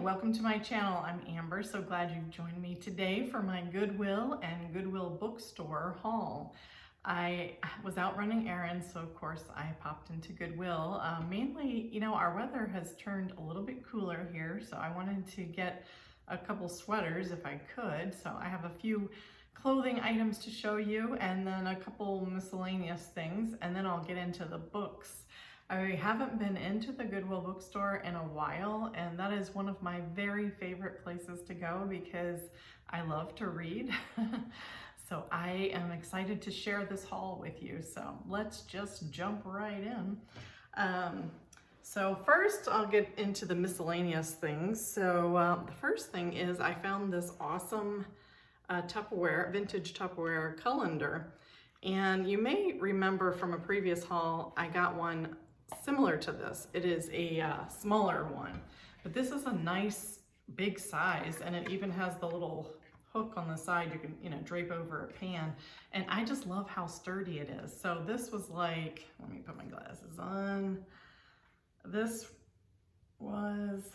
welcome to my channel. I'm Amber, so glad you've joined me today for my Goodwill and Goodwill Bookstore haul. I was out running errands, so of course I popped into Goodwill. Mainly, our weather has turned a little bit cooler here, so I wanted to get a couple sweaters if I could. So I have a few clothing items to show you and then a couple miscellaneous things, and then I'll get into the books. I haven't been into the Goodwill Bookstore in a while, and that is one of my very favorite places to go because I love to read. So I am excited to share this haul with you. So let's just jump right in. So first I'll get into the miscellaneous things. So the first thing is I found this awesome vintage Tupperware colander. And you may remember from a previous haul, I got one similar to this. It is a smaller one, but this is a nice big size, and it even has the little hook on the side you can drape over a pan, and I just love how sturdy it is. So this was like, let me put my glasses on, this was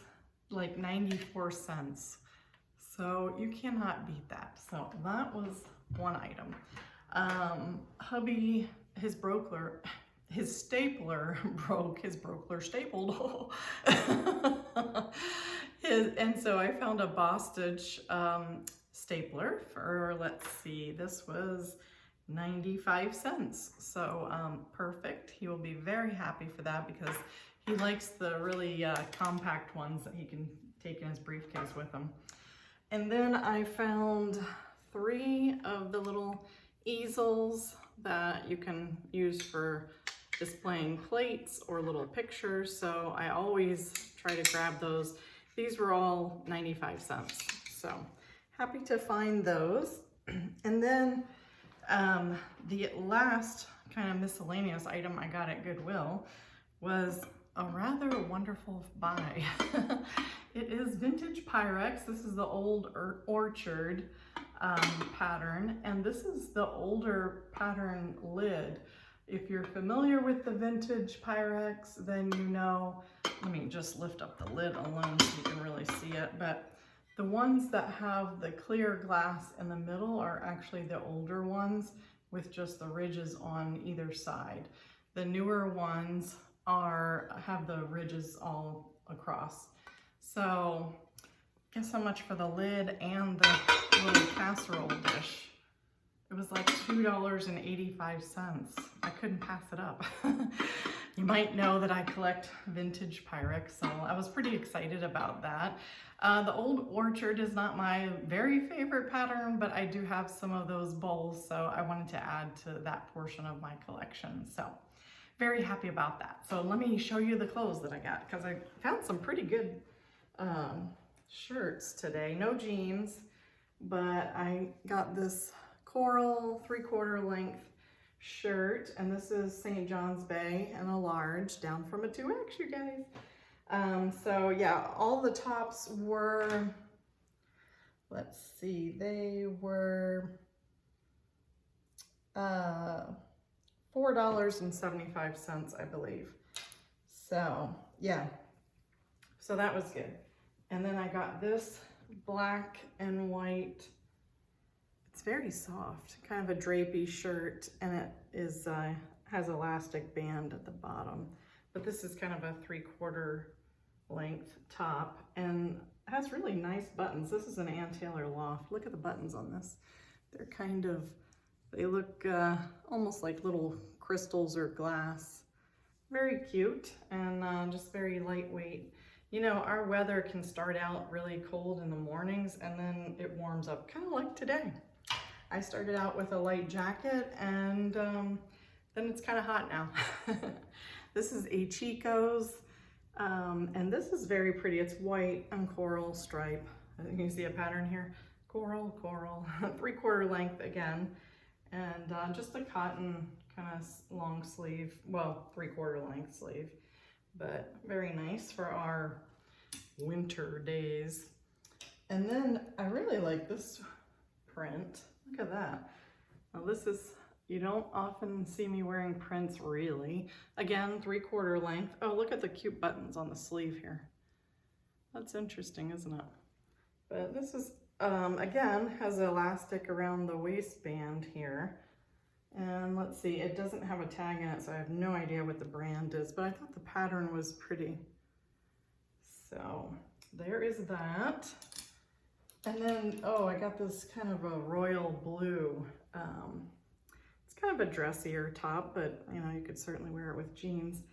like 94 cents, so you cannot beat that. So that was one item. Hubby, his stapler broke, his Brokler stapled. And so I found a Bostitch stapler for, let's see, this was 95 cents. So perfect. He will be very happy for that because he likes the really compact ones that he can take in his briefcase with him. And then I found 3 of the little easels that you can use for displaying plates or little pictures, so I always try to grab those. These were all 95 cents, so happy to find those. And then the last kind of miscellaneous item I got at Goodwill was a rather wonderful buy. It is vintage Pyrex. This is the old orchard pattern, and this is the older pattern lid. If you're familiar with the vintage Pyrex, then you know, let me just lift up the lid alone so you can really see it, but the ones that have the clear glass in the middle are actually the older ones with just the ridges on either side. The newer ones have the ridges all across. So guess how much for the lid and the little casserole dish? It was like $2.85. I couldn't pass it up. You might know that I collect vintage Pyrex, so I was pretty excited about that. The old orchard is not my very favorite pattern, but I do have some of those bowls, so I wanted to add to that portion of my collection. So very happy about that. So let me show you the clothes that I got, because I found some pretty good shirts today. No jeans, but I got this coral 3/4 length shirt, and this is St. John's Bay and a large, down from a 2X, you guys. So yeah, all the tops were, let's see, they were $4.75, I believe. So yeah, so that was good. And then I got this black and white, it's very soft, kind of a drapey shirt, and it is has elastic band at the bottom. But this is kind of a 3/4 length top and has really nice buttons. This is an Ann Taylor loft. Look at the buttons on this. They're they look almost like little crystals or glass. Very cute and just very lightweight. You know, our weather can start out really cold in the mornings and then it warms up, kind of like today. I started out with a light jacket and then it's kind of hot now. This is a Chico's and this is very pretty. It's white and coral stripe. You can see a pattern here. Coral, 3/4 length again. And just a cotton kind of long sleeve, well, 3/4 length sleeve, but very nice for our winter days. And then I really like this print. Look at that. Now this is, you don't often see me wearing prints really. Again, 3/4 length. Oh, look at the cute buttons on the sleeve here. That's interesting, isn't it? But this is, again, has elastic around the waistband here. And let's see, it doesn't have a tag in it, so I have no idea what the brand is, but I thought the pattern was pretty. So there is that. And then, oh, I got this kind of a royal blue. It's kind of a dressier top, but you know, you could certainly wear it with jeans.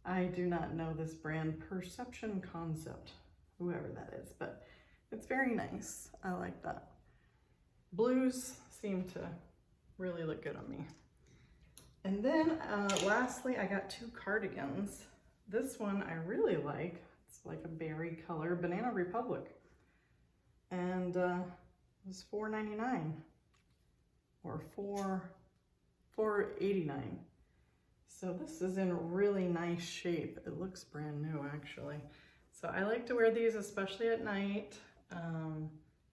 I do not know this brand, Perception Concept, whoever that is, but it's very nice. I like that. Blues seem to really look good on me. And then lastly, I got 2 cardigans. This one I really like. It's like a berry color, Banana Republic. And it was $4.99 or $4.89. So this is in really nice shape. It looks brand new actually. So I like to wear these, especially at night.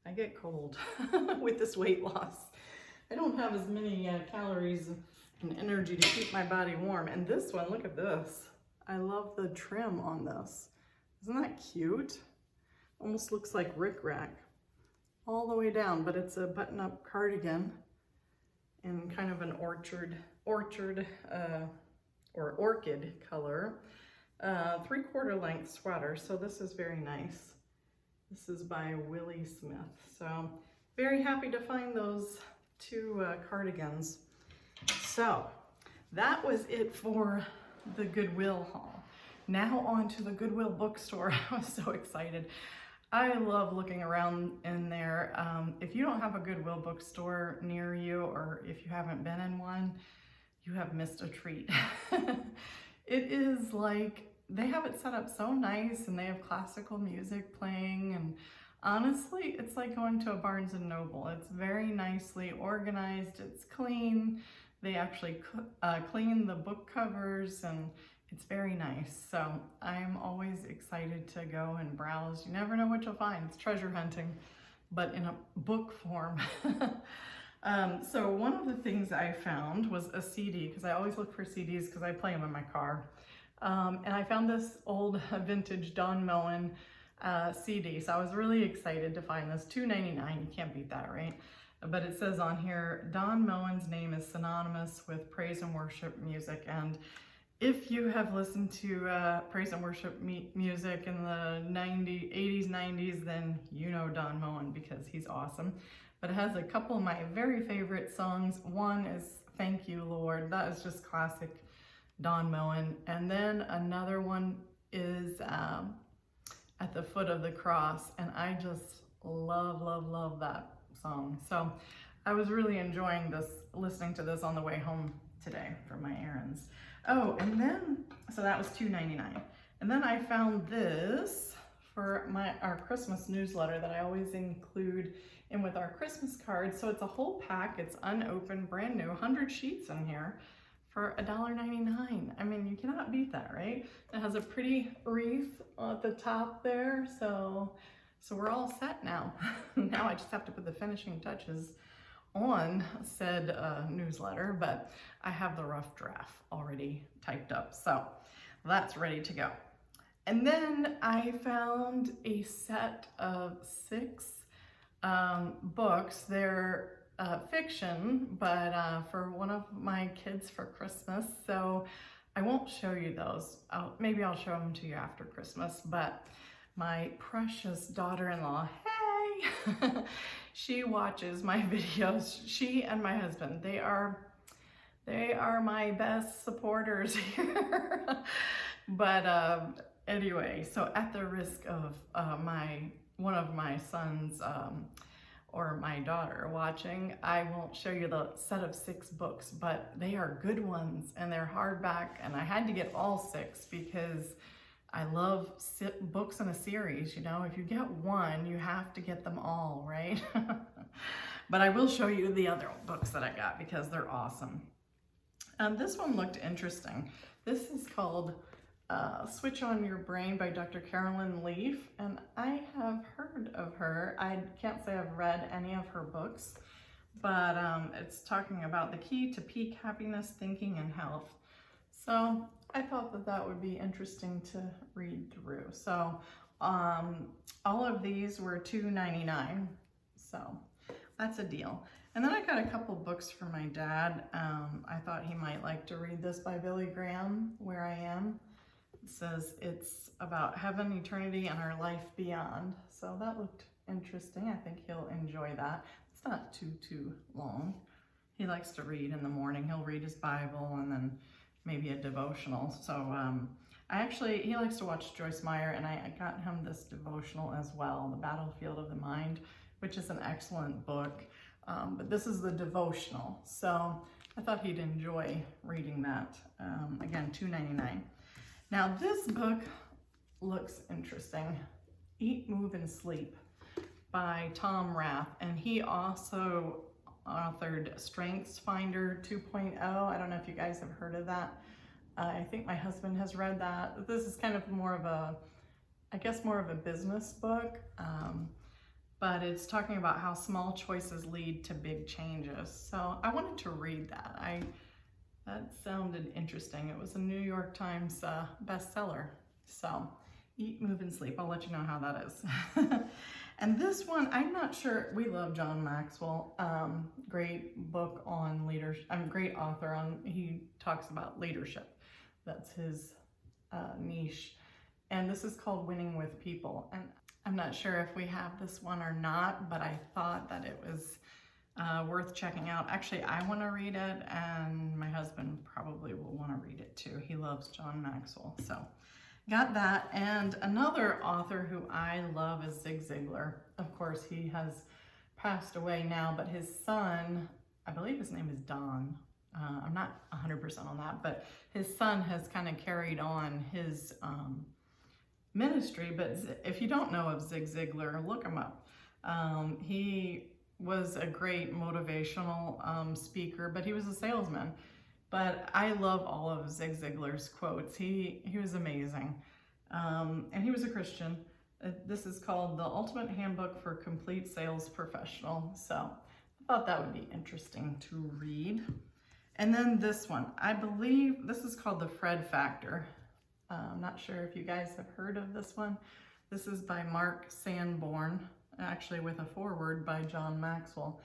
I get cold with this weight loss. I don't have as many calories and energy to keep my body warm. And this one, look at this. I love the trim on this. Isn't that cute? Almost looks like rickrack all the way down, but it's a button-up cardigan in kind of an orchid or orchid color. 3/4 length sweater, so this is very nice. This is by Willie Smith. So very happy to find those 2 cardigans. So that was it for the Goodwill haul. Now on to the Goodwill Bookstore. I was so excited. I love looking around in there. If you don't have a Goodwill Bookstore near you, or if you haven't been in one, you have missed a treat. It is like, they have it set up so nice, and they have classical music playing, and honestly, it's like going to a Barnes & Noble. It's very nicely organized, it's clean. They actually clean the book covers, and it's very nice. So I'm always excited to go and browse. You never know what you'll find. It's treasure hunting, but in a book form. So one of the things I found was a CD, because I always look for CDs because I play them in my car. And I found this old vintage Don Moen CD. So I was really excited to find this. $2.99, you can't beat that, right? But it says on here, Don Moen's name is synonymous with praise and worship music. And if you have listened to praise and worship music in the 80s, 90s, then you know Don Moen because he's awesome. But it has a couple of my very favorite songs. One is Thank You, Lord. That is just classic Don Moen. And then another one is At the Foot of the Cross. And I just love, love, love that song. So I was really enjoying this, listening to this on the way home today for my errands. Oh, and then, so that was $2.99. And then I found this for our Christmas newsletter that I always include in with our Christmas cards. So it's a whole pack, it's unopened, brand new, 100 sheets in here for $1.99. I mean, you cannot beat that, right? It has a pretty wreath at the top there, so we're all set now. Now I just have to put the finishing touches on said newsletter, but I have the rough draft already typed up, so that's ready to go. And then I found a set of 6 books. They're fiction, but for one of my kids for Christmas, so I won't show you those. Maybe I'll show them to you after Christmas, but my precious daughter-in-law, hey, she watches my videos. She and my husband, they are my best supporters here. But anyway, so at the risk of one of my sons or my daughter watching, I won't show you the set of 6 books, but they are good ones and they're hardback, and I had to get all 6 because I love books in a series. You know, if you get one, you have to get them all, right? But I will show you the other books that I got because they're awesome. This one looked interesting. This is called Switch on Your Brain by Dr. Carolyn Leaf, and I have heard of her. I can't say I've read any of her books, but it's talking about the key to peak happiness, thinking, and health. So I thought that would be interesting to read through. So All of these were $2.99, so that's a deal. And then I got a couple books for my dad. I thought he might like to read this by Billy Graham, Where I Am. It says it's about heaven, eternity, and our life beyond. So that looked interesting. I think he'll enjoy that. It's not too long. He likes to read in the morning. He'll read his Bible and then maybe a devotional. So he likes to watch Joyce Meyer, and I got him this devotional as well, The Battlefield of the Mind, which is an excellent book. But this is the devotional. So I thought he'd enjoy reading that. Again, $2.99. Now this book looks interesting. Eat, Move, and Sleep by Tom Rath. And he also authored Strengths Finder 2.0. I don't know if you guys have heard of that. I think my husband has read that. This is kind of more of a, I guess more of a business book, but it's talking about how small choices lead to big changes. So I wanted to read that. That sounded interesting. It was a New York Times bestseller. So Eat, Move, and Sleep. I'll let you know how that is. And this one, I'm not sure. We love John Maxwell. Great book on leadership. Great author on. He talks about leadership. That's his niche. And this is called Winning with People. And I'm not sure if we have this one or not, but I thought that it was worth checking out. Actually, I want to read it, and my husband probably will want to read it too. He loves John Maxwell. So got that. And another author who I love is Zig Ziglar. Of course, he has passed away now, but his son, I believe his name is Don. I'm not 100% on that, but his son has kind of carried on his ministry. But if you don't know of Zig Ziglar, look him up. He was a great motivational speaker, but he was a salesman. But I love all of Zig Ziglar's quotes. He was amazing. And he was a Christian. This is called The Ultimate Handbook for Complete Sales Professional. So I thought that would be interesting to read. And then this one, I believe this is called The Fred Factor. I'm not sure if you guys have heard of this one. This is by Mark Sanborn, actually with a foreword by John Maxwell.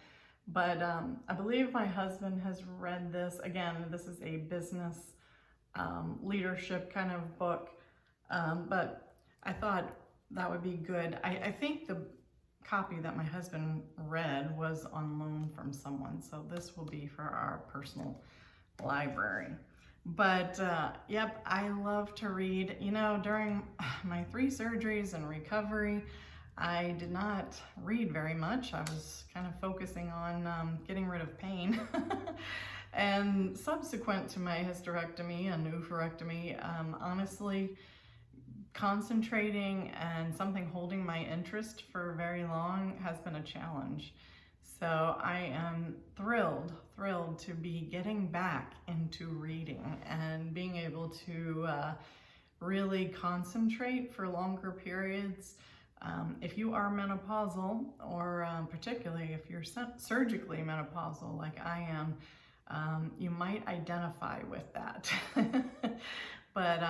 But I believe my husband has read this. Again, this is a business leadership kind of book, but I thought that would be good. I think the copy that my husband read was on loan from someone, so this will be for our personal library. But yep, I love to read. You know, during my 3 surgeries and recovery, I did not read very much. I was kind of focusing on getting rid of pain. And subsequent to my hysterectomy and oophorectomy, honestly, concentrating and something holding my interest for very long has been a challenge. So I am thrilled to be getting back into reading and being able to really concentrate for longer periods. If you are menopausal, or particularly if you're surgically menopausal like I am, you might identify with that. But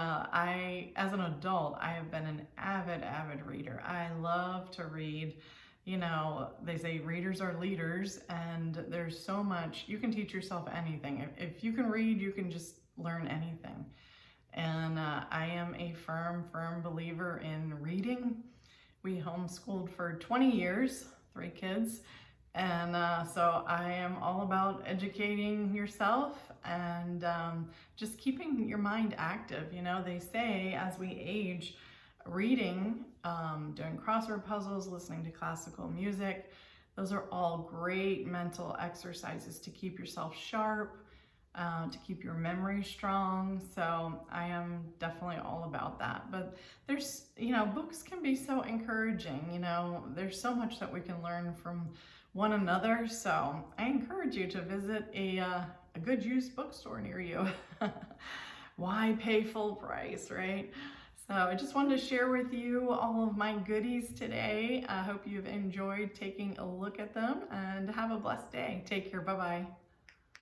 as an adult, I have been an avid reader. I love to read. You know, they say readers are leaders, and there's so much. You can teach yourself anything. If you can read, you can just learn anything. And I am a firm believer in reading. We homeschooled for 20 years, 3 kids. And so I am all about educating yourself and just keeping your mind active. You know, they say as we age, reading, doing crossword puzzles, listening to classical music, those are all great mental exercises to keep yourself sharp, to keep your memory strong. So I am definitely all about that. But there's, you know, books can be so encouraging. You know, there's so much that we can learn from one another. So I encourage you to visit a good used bookstore near you. Why pay full price, right? So I just wanted to share with you all of my goodies today. I hope you've enjoyed taking a look at them, and have a blessed day. Take care. Bye-bye.